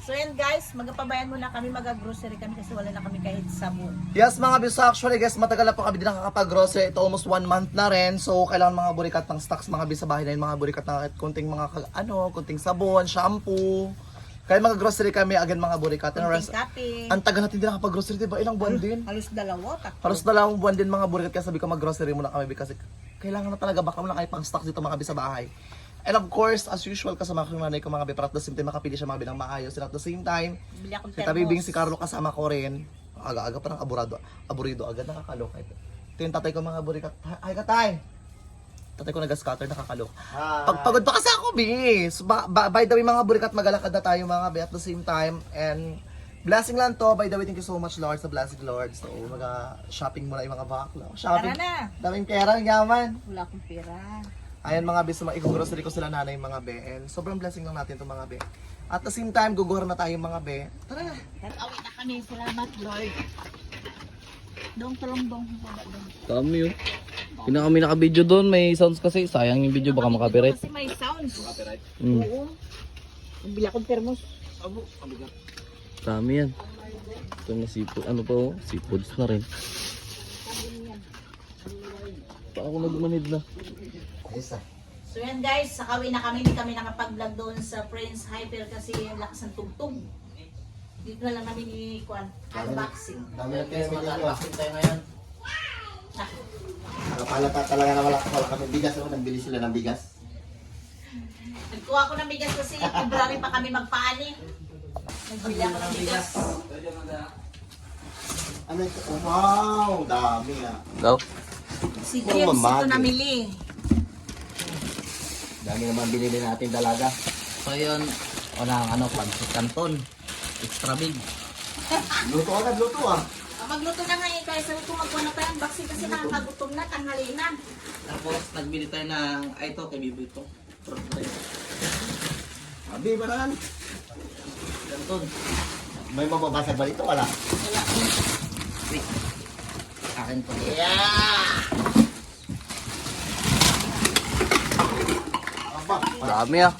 So yan guys, magapabayan muna kami, mag-grocery kami kasi wala na kami kahit sabon. Yes mga bisa, actually guys, matagal na po kami din nakakapag-grocery. Ito almost 1 month na rin. So kailangan mga burikat ng stocks mga bisa bahay na yun, mga burikat na kunting mga kunting sabon, shampoo. Kaya mga grocery kami again mga burikat. Kunting kape. Ang tagal natin din nakapag-grocery, diba? Ilang buwan din? Halos dalawa, tatlo. Halos dalawang buwan din mga burikat, kaya sabi ko mag-grocery muna kami kasi kailangan na talaga baka mo lang kayo pang stocks dito mga bisa bahay. And of course, as usual, kasama ko yung nanay ko mga biprat, at the same time makapili siya mga binang maayos. And at the same time, Bili akong si Tabibing si Carlo kasama ko rin. Aga-aga pa ng aburido, agad nakakalok. Ito yung tatay ko mga burikat. Hi katay! Tatay ko nag-scatter, nakakalok. Pagpagod pa kasi ako, bis. By the way mga burikat, magalakad na tayo mga bi at the same time. And blessing lang to. By the way, thank you so much Lord sa blessing Lord. So, shopping muna yung mga bakla. Shopping. Tara na. Daming pera, yaman. Wala akong pera. Ayan mga bis, i-grocery ko sila nanay mga be. And sobrang blessing lang natin itong mga be. At the same time, guguhar na tayo mga be. Tara na. Awit na kami, salamat Lord. Dong, tulong dong. Dami yun. Hindi na kami naka-video doon. May sounds kasi. Sayang yung video. Baka makapiright. Kasi may sounds. Mm. Oo. Bili akong thermos. Dami yan. Ito na seafood. Ano pa oh? Seafoods na rin. Pa ako nagmanid na. So yan guys, sakawin na kami, hindi kami nakapag-vlog doon sa Prince Hyper kasi yung lakas ng tugtog. Dito na lang namin i-kuan, unboxing. Dami na tayo mag-unboxing tayo ngayon. Nakapalata talaga na wala kami bigas. Nagbili sila ng bigas. Nagkuha ko ng bigas kasi February pa kami magpaani. Nagbili ako ng bigas. Ano ito? Oh, wow! Dami ah. Daw? Si James ito namili. Dami naman binili natin dalaga. So yun. Walang pancit canton. Extra big. Luto agad, luto ah. Magluto na nga kaya sabi ko magkuha na tayo unboxing kasi nakakagutom na, tanghali na. Tapos nagbili tayo ng ito kay Bibi ito. Abi, maraan. Canton. May mababasag ba dito? Wala. Wala. Wait. Akin to. Aba, Dami ah.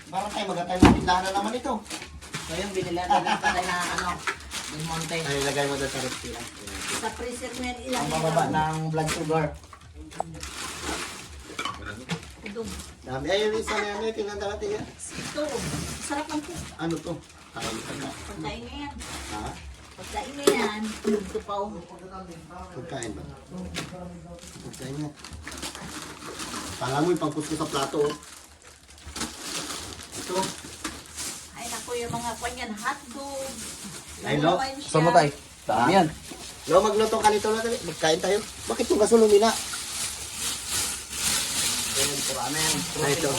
parang tayo magkatayo ng tindahan na naman ito. So yun, binili natin tayo na Del Monte. Ay, ilagay mo doon sa ref sila. Sa freezer mo yan Ang ilagay. mababa ng blood sugar. Udog. Dami. Ayun, isa na yan. Tingnan natin yan. Ito, sarap lang po. Ano to? Kain na. Pagkain na yan. Ha? Pagkain na yan. Ito pa oh. Pagkain ba? Pagkain na. Kala mo yung pangkuskus sa plato. Oh. Ito. Ay naku, yung mga kwan yan, hotdog. Ay, lo. Saan mo tayo? Dami yan. Lo, magluto ka nito na. Magkain tayo. Bakit yung gaso lumina? Ay, ito.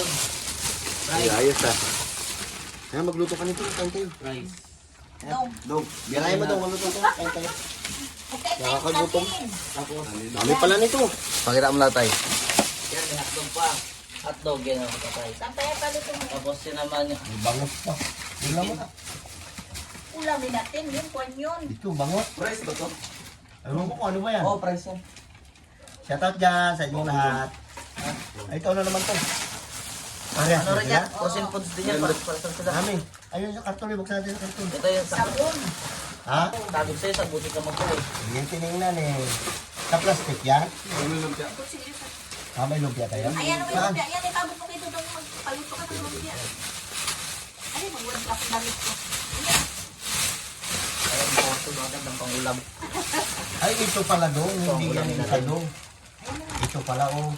Ay, ayos ah. Kaya magluto ka nito. Kain tayo. Rice. Dong. Dog. Birahin mo daw. Magluto ka. Kain tayo. Okay, Nakakagutom. natin. Dami pala nito. Pakita mo lahat tayo. Yan, may hotdog pa. Hotdog yan ang kapatay. Saan tayo palito mo? Tapos yun naman yung Bangot pa. Ulam mo na. Ulamin natin, yun, kwan yun. Ito, bangot. price ba to? Ewan ko kung ano ba yan. Oh, price yan. Shoutout dyan sa inyong lahat. Ay, ikaw na naman to. Pare, Ano rin yan? Frozen foods din yan. Para sa sila. Dami. Ayun yung karton. Buksan natin yung karton. Ito yung sa Sabon. Ha? sabi ko sa'yo, sa butik naman po eh. Yan tinignan eh. Sa plastic yan? Ito, sige. Ah, may lumpia kayo? Ayan, may Saan? lumpia. Yan, itabot mo kayo doon. Magpaluto ka ng lumpia. Ay, mag-word ako damit ko. Ayan. Ayun, boso agad ng pangulam. Ay, ito pala dong. Hindi yan yung isa dong. Ito pala oh.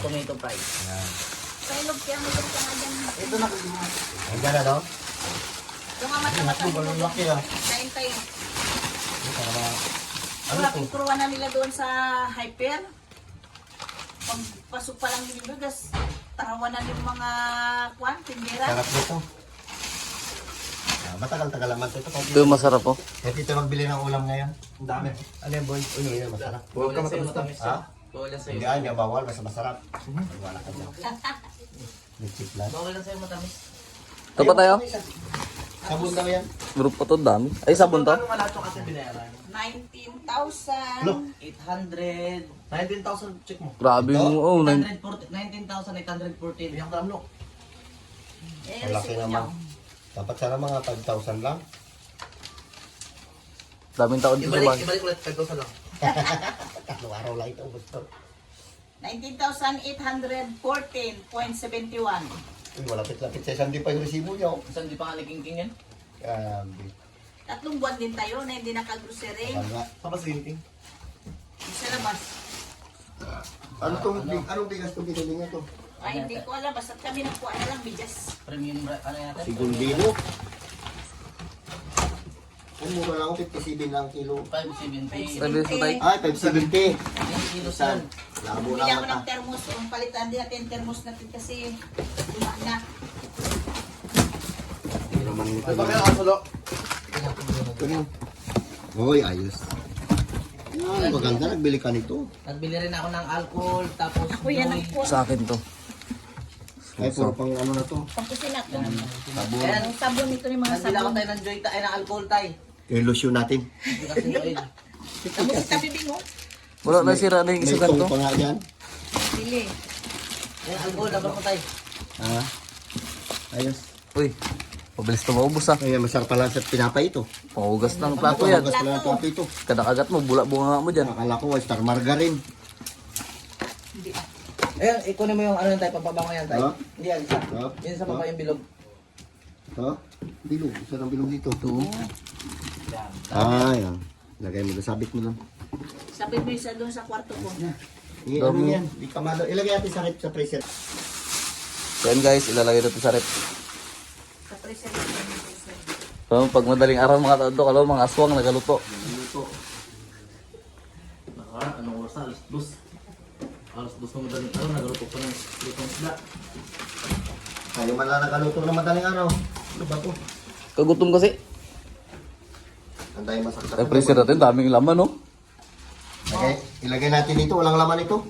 Tomato fries. Yan. Kaya lumpia, may lumpia nga dyan. Ito na kasi mga. Ay, gana daw? Yung mga mata-mata. Ito, walang laki ah. Kain tayo. Ito naman. Ano Wala, to? pingkuruan na nila doon sa Hyper. Pagpasok pa lang yung bigas, tawa na yung mga kwan, tindera. Sarap nito. Matagal-tagal naman ito. Ito yung masarap po. Kaya dito magbili ng ulam ngayon. Ang dami. Ano yan, boy? Uy, yun, masarap. Huwag ka matamis. Ha? Bawal lang sa'yo. Hindi, hindi, bawal. Basta masarap. Wala ka dyan. May chip lang. Bawal lang sa'yo matamis. Ito pa tayo? Sabon daw yan. Group pa to, dami. Ay, sabon to? Ano nga lahat yung kasi binayaran? 19,000. Look. 800. 19,000 check mo. Grabe Ito? mo. Oh, 19,814. Iyak na amlo. Eh, Malaki resibo naman. niya. Dapat sana mga 5,000 lang. Daming taon dito ba? Ibalik ulit, 5,000 lang. Tatlong araw lang ito. Gusto. 19,814.71. Uy, malapit-lapit sa isang di pa yung resibo niya. Oh. Saan di pa nga nagking-king yan? Grabe. 3 buwan din tayo na hindi naka-grocery. Mahal nga. Tapos linting. Sa labas. Anong bigas itong pinili niya to? Ay, hindi ko alam. Basta kami nakuha na lang bigas. Premium, ano natin? Sigundino. Ang mura lang ako, 57 lang kilo. 570. Sabi Sabi sa tayo. Ay, 570. Kilos Saan? yan. Labo Bili na ako ng mata. thermos. Ang palitan din natin thermos natin kasi luma na. Hindi naman nito. Ay, bakit ang solo? Hoy, ayos. Ay, maganda. Nagbili ka nito. Nagbili rin ako ng alcohol, tapos Ako yan ang po. sa akin to. Ay, puro pang ano na to. Pagkusin natin. Sabon. Ang sabon nito ng mga Nagbili ako sabon. tayo ng joy tayo ng alcohol tayo. Yung lotion natin. Hindi kasi oil. Tapos sa bibing mo. Wala na sira na yung May isa tong ganito. pa nga dyan. Bili. Yung alcohol, dapat mo tayo. Ha? Ayos. Uy, mabilis to maubos ah. Kaya masarap pala sa tinapay ito. Pangugas ng plato yan. Pagkagas pala ng plato ito. Kada-kagat mo, bula-bunga mo dyan. Akala ko, star margarine. Ayan, ikunin mo yung ano yan tayo, pampabango yan tayo. Ha? Hindi yan, isa. Ha? Yan sa baba yung bilog. Ha? Bilog. Isa ng bilog dito. Ito. Ah, yan. Lagay mo, sabit mo lang. Sabit mo isa doon sa kwarto ko. Ano yan? Di ka malo. Ilagay natin sa rep sa freezer. So yan guys, ilalagay natin sa rep. Sa freezer natin. So, pag madaling araw mga tao, kalo mga aswang nagaluto. Anong oras na? Alas 2. Alas 2 na madaling araw, nagaluto pa ng lutong isda. Tayo man lang nakaluto na madaling araw. Ano ba to? Kagutom kasi. Ang tayo masaksak. Sa freezer natin, daming laman no? Ilagay natin dito. Walang laman ito.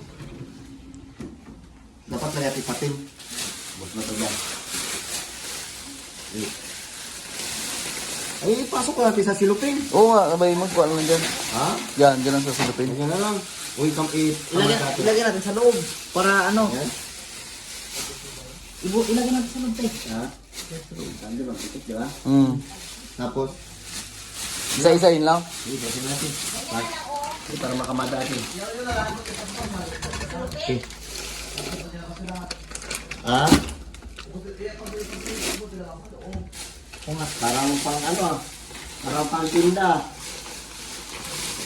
Dapat na natin patin. Bus na ito yan. Ay, pasok ko natin sa silupin. Oo nga, may magkuha lang dyan. Ha? Yan, dyan lang sa silupin. Ganyan na lang. Uy, Ilagay natin sa loob. Para ano, Yan. ilagay natin sa loob tayo. Ha? Saan ba? Itik, di ba? Tapos, Isa-isahin lang. ilagay natin. Para makamada natin. Okay. Ha? Parang pang ano ah. Parang pang tinda.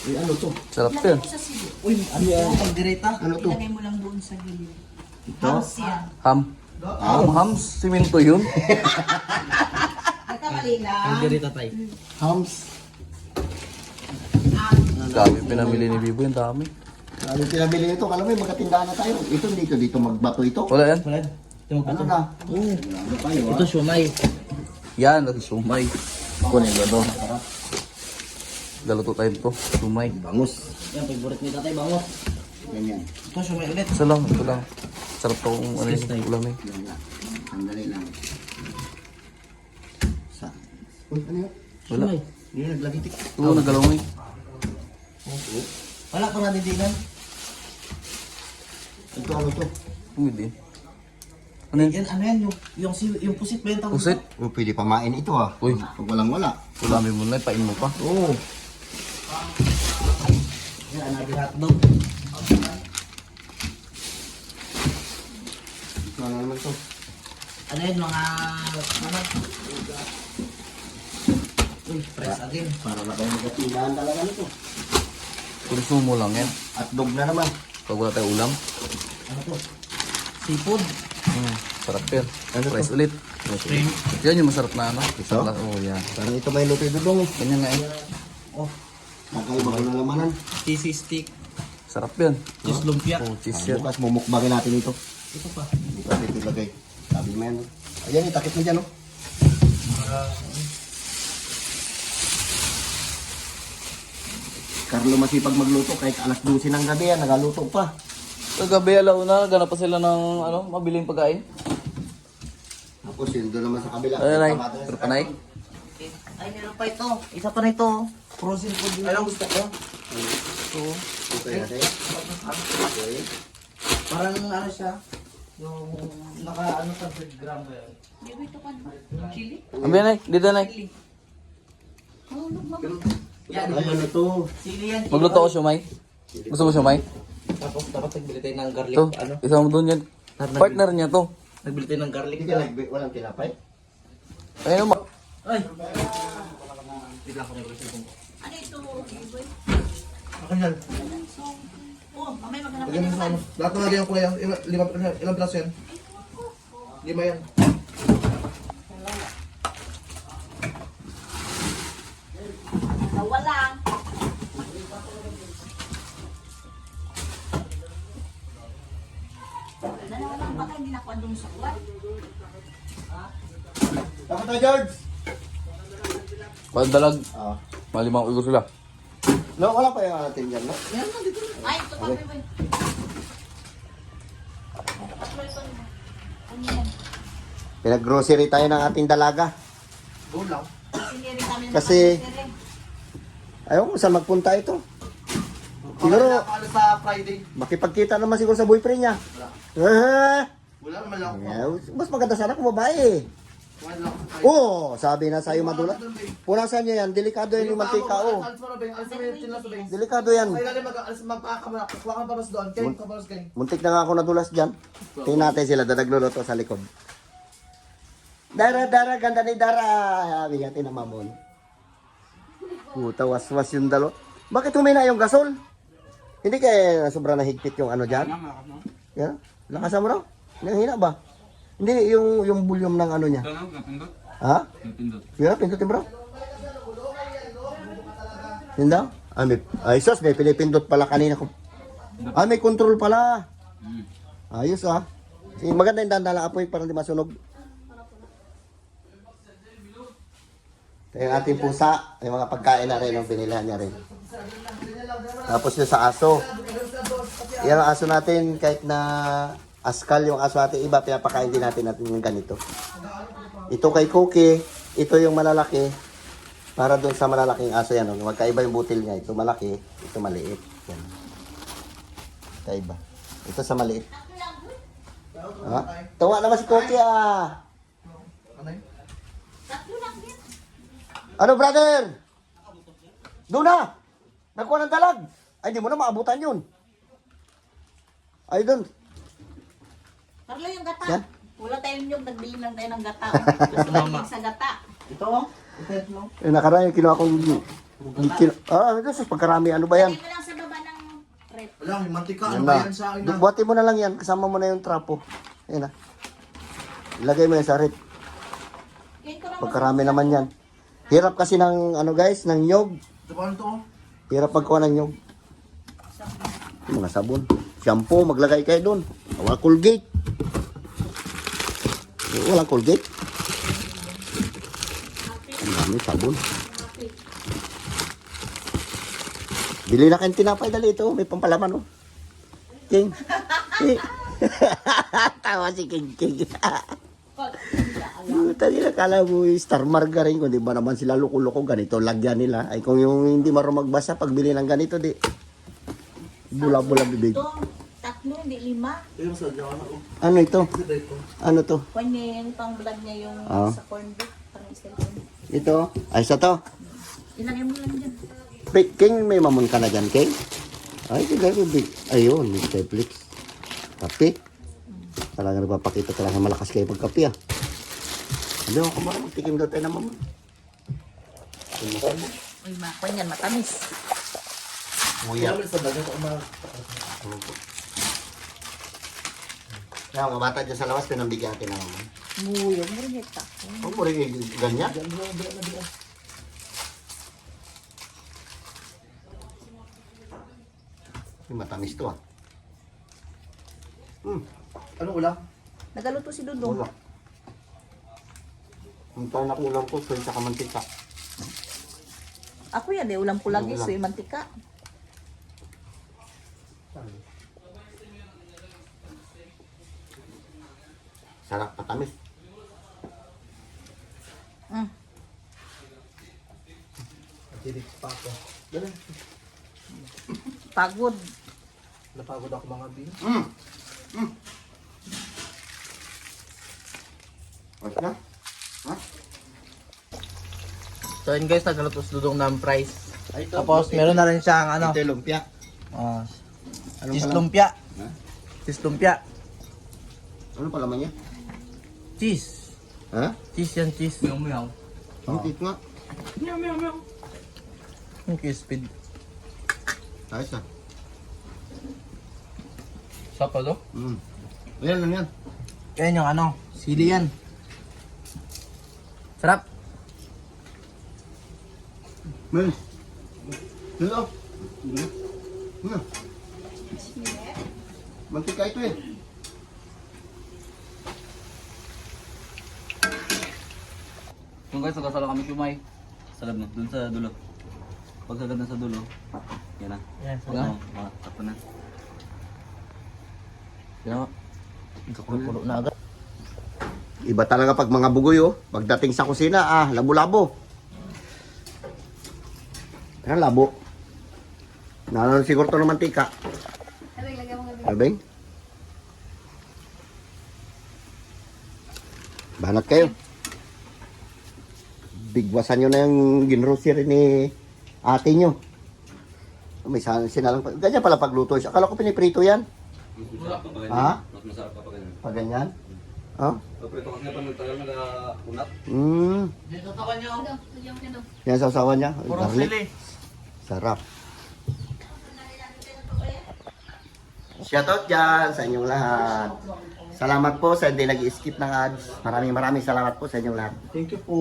Uy, ano to? Sarap Lagay yan. mo sa sili. Uy, ano yan? Pagdireta. Ano to? Ilagay mo lang doon sa gilid. House yan. Ham. Hams? Simento yun? Nagkamali lang. Pagdireta tayo. Hams. Dami pinamili ni Bibo, yung dami. Ano pinabili nito? Kala mo yung magkatindahan na tayo. Ito dito magbato ito. Wala yan? Ano na? Ano tayo ah? Ito siomay. Yan, lagi siomay. Kunin mo ito. Galuto tayo ito, siomay. Bangus. Yan, favorite ni tatay, bango. Ganyan. Ito siomay ulit. Isa lang, ito lang. Sarap to kung ano yung ulam eh. Yan lang. Sandali lang. Sa. Uy, ano yun? Wala. Hindi naglagitik. Oo, nagalaw mo eh. Wala pa nadidingan. Ito ano to? Hindi. Ano yun? Ano yan? Yung pusit ba yung tawag? Pusit? Oh, pwede pamain ito ah. Uy. Pag walang wala. Ulami mo na, pain mo pa. Oo. Yan, another hotdog. Ito ano naman to? Ano yan, mga... Ano? Uy, press again. Para na tayo magkatindahan talaga nito. Konsumo lang yan. At dog na naman. Pag wala tayo ulam. Ano to? Seafood. Sarap yan. Ano to? Rice ulit. Shrimp. Yan yung masarap na ano. Ito? Oo, yan. Parang ito may luto dudong eh. Ganyan nga eh. Oh, Kakaiba ko na lamanan. cheesy stick. Sarap yan. Cheese lumpia. Oh, cheese yan. Bukas mumukbangin natin ito. Ito pa. Dito natin ito ilagay. Sabi mo yan. Ayan, itakip mo dyan oh. Carlo masipag magluto kahit alas 12 ng gabi yan, nagaluto pa. Kagabi alauna, ganap pa sila ng ano, mabiling pagkain. Tapos yun doon naman sa kabila. Ay, nay. Tama doon Pero sa panay. Ay, meron pa ito. Isa pa na ito. Frozen food. Anong gusto ko? Ito. Ito yan, eh. Okay. Parang ano siya. Yung naka ano 100 gram ba yun? Di ba ito kan? Chili? Ambi na, dito na. Mahulog mo. Yan. Ay, ano to? Sili yan. Magluto ko siomay. Gusto mo siomay? Tapos dapat nagbili tayo ng garlic. To, Ano? isama mo doon yan. Partner niya to. Nagbili tayo ng garlic. Hindi ka walang tinapay? Ayun mo. Ay! Bigla ko nag-reserve ko. Ano ito? Iboy? Akin yan. Oh, mamay maghanap Lagyan mo ka sa ano. naman. Lahat na lagyan ko yan. Ilang piraso yan? 5 yan. Dalawa lang. Dalawa lang, baka hindi nakuha doon sa uwan. Dapat tayo, George! Pagdalag. Ah. Malimang ulo sila. No, wala pa yung atin dyan, no? Ay, ito pa, Iboy. Tatlo ito. Ano yan? Pinag-grocery tayo ng ating dalaga. Go lang. Siniri kami ng Kasi- pag-siniri. Ayaw ko saan magpunta ito. Siguro, Nakakaalas sa Friday. makipagkita naman siguro sa boyfriend niya. Ah, Wala naman lang ako. yeah, mas maganda sana kung babae. Wala lang ako sa Friday. Oo, sabi na sa'yo madulas. Punasan niyo yan, delikado yan yung mantika, oh. Alis mo na, Ben. Alis mo yung chinas, Ben. Delikado yan. Ay, galing magpakakamala. Kuha ka paros doon. Kain, kaparos kain. Muntik na nga ako nadulas dyan. Tingnan natin sila, nagluluto sa likod. Dara, Dara, ganda ni Dara. Sabi natin na mamon. Puta, waswas yung dalo. Bakit humina yung gasol? Hindi kaya sobrang nahigpit yung ano dyan? Yan, lakasan mo raw. Nanghina ba? Hindi, yung volume ng ano niya. Ha? Yan, pindutin bro. Yun daw? Ay, sus, may pinipindot pala kanina ko. Ah, may control pala. Ayos ah. Sige, maganda yung dandala apoy para hindi masunog. Ito yung ating pusa. Yung mga pagkain na rin, yung binilihan niya rin. Tapos yung sa aso. Yan ang aso natin, kahit na askal yung aso natin, iba, pinapakain din natin yung ganito. Ito kay Cookie, ito yung malalaki. Para doon sa malalaking aso yan. Magkaiba yung butil niya. Ito malaki, ito maliit. Yan. Kaiba. Ito sa maliit. Ha? Tawa naman si Cookie ah. Ano yun? Tatlo lang yan. Ano brother? Doon na! Nakuha ng dalag! Ay, di mo na maabutan yun. Ay, doon. Carlo, yung gata. Yan. Wala tayong nyug, nagbili lang tayo ng gata. Gusto mahilig sa gata. Ito, oh. Ito, no? Eh, nakaraan yung kinuha kong... ito sus, pagkarami. Ano ba yan? Lagay mo lang sa baba ng rep. Wala, yung mantika. Yan Ano na. ba yan sa akin na? Buhatin mo na lang yan. Kasama mo na yung trapo. Yan na. Ilagay mo yan sa rep. Yan ko lang. Pagkarami naman yan. Hirap kasi ng, ano guys, ng nyog. Ito ba ano to? Oh? Hirap pagkuha ng nyog. Yung mga sabon. Shampoo, maglagay kayo doon. Wala Colgate. Walang Colgate. Ang dami sabon. Bili na kayong tinapay, dali ito. May pampalaman, oh. King. Tawa si King King. Tadi na kala mo Star Margarine, kung di ba naman sila loko-loko, ganito lagyan nila. Ay kung yung hindi marunong magbasa, pagbili ng ganito, di bula-bula bibig. Ito, tatlo, hindi 5. Yung sa Diyan, oh. Ano ito? Ito. Ano to? Kung niya yung pang vlog niya yung Ah. sa corn beef. Parang cellphone. Ito? Ay, sa to? Ilagay mo lang dyan. King, may mamon ka na dyan, King? Ay, sige, bibig. Ayun, Netflix. Kape. Talaga nagpapakita talaga malakas kayo pagkape, ah. Hindi ako kumara, magtikim daw tayo ng mamon. Uy, makuha yan, matamis. Muya. Wala sa dagat ako mga... Kaya mga bata dyan sa labas, pinambigyan natin ng mamon. Muyo, murit ako. Huwag mo rin ganyan. Matamis to, ah. Anong ulam? Nagaluto si Dudong. Wala. Ang tayo na ulam ko, soy sa kamantika. Ako yan, ulam ko lagi, Ulam. soy mantika. Sarap, matamis. Mm. Tirik pa ako. Dali. Pagod. Napagod ako mga bin. So yun guys, naglutos dudong ng fries. Tapos meron na rin siyang ano, Ito yung lumpia. Anong cheese pala- lumpia. Ha? Cheese lumpia. Ano pa laman niya? Cheese. Ha? Cheese yan, cheese. Meow. Hindi nga. Yung crispy. Ayos na. Sapa to? Ayan lang yan. Yan yung ano, sili yan. Sarap. Men. Hello. Mantika ito eh. Yung guys, nagkasala kami siumay. Sa lab na, dun sa dulo. Pagkagad na sa dulo, yan na. Yan, Oo, takpo na. Yan. Pulo na agad. Iba talaga pag mga bugoy oh. Pagdating sa kusina, labo-labo. Pero labo. Nanon siguro to ng mantika. Abeng? Banat kayo. Bigwasan nyo na yung ginrocery ni ate nyo. May sinalang pa. Ganyan pala pagluto. Akala ko piniprito yan. Ha? Mas masarap pa ganyan. Pag ganyan? Ha? Prito kasi pa nagtagal nag-unat. Dito sa kanya. Yan sa usawa niya. Puro Garlic. sili. Sarap. Shoutout dyan sa inyong lahat. Salamat po sa hindi nag-skip ng ads. Maraming salamat po sa inyong lahat. Thank you po.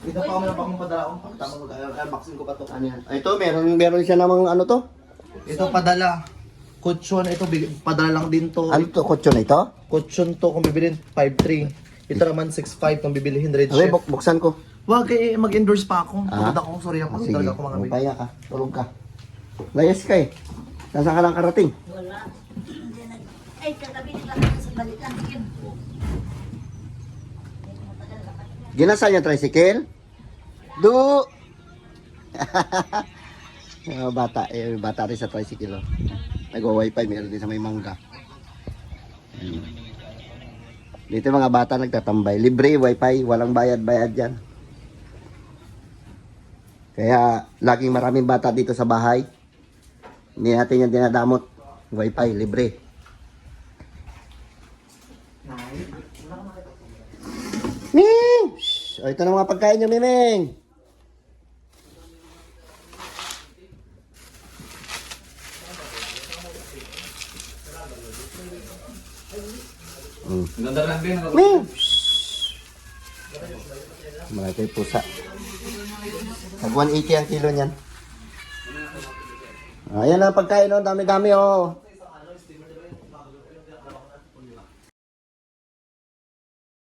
Ito pa ako na padala ko. Tama mag-unboxing ko pa to. Ano yan? Ito, meron siya namang ano to? Ito padala. Kutsyon, ito padala lang din to. Ano to? Kotso na ito? Kutsyon to kung bibilin 5.3. Ito naman 6.5 kung bibilihin Red Okay, Chef. buksan ko. Wag mag-endorse pa ako. Ah? Pagod ako, sorry ako. Sige, Talaga ako mga big. upaya ka. Tulog ka. Layas ka eh. Nasaan ka lang karating? Wala. Ay, kagabi nila natin sa balikan. Sige. Ginasal yung tricycle? Do! Bata rin sa tricycle. Oh. Nag-wifi, meron din sa may mangga. Dito mga bata nagtatambay. Libre wifi, walang bayad-bayad yan. Kaya laging maraming bata dito sa bahay. Hindi natin yan dinadamot. Wifi, libre. Ming! Shhh! O, ito na mga pagkain nyo, Miming. Ganda lang din. Ming! Malaki yung pusa. Nag 180 ang kilo niyan. Ayan ang pagkain, oh. Dami-dami, oh.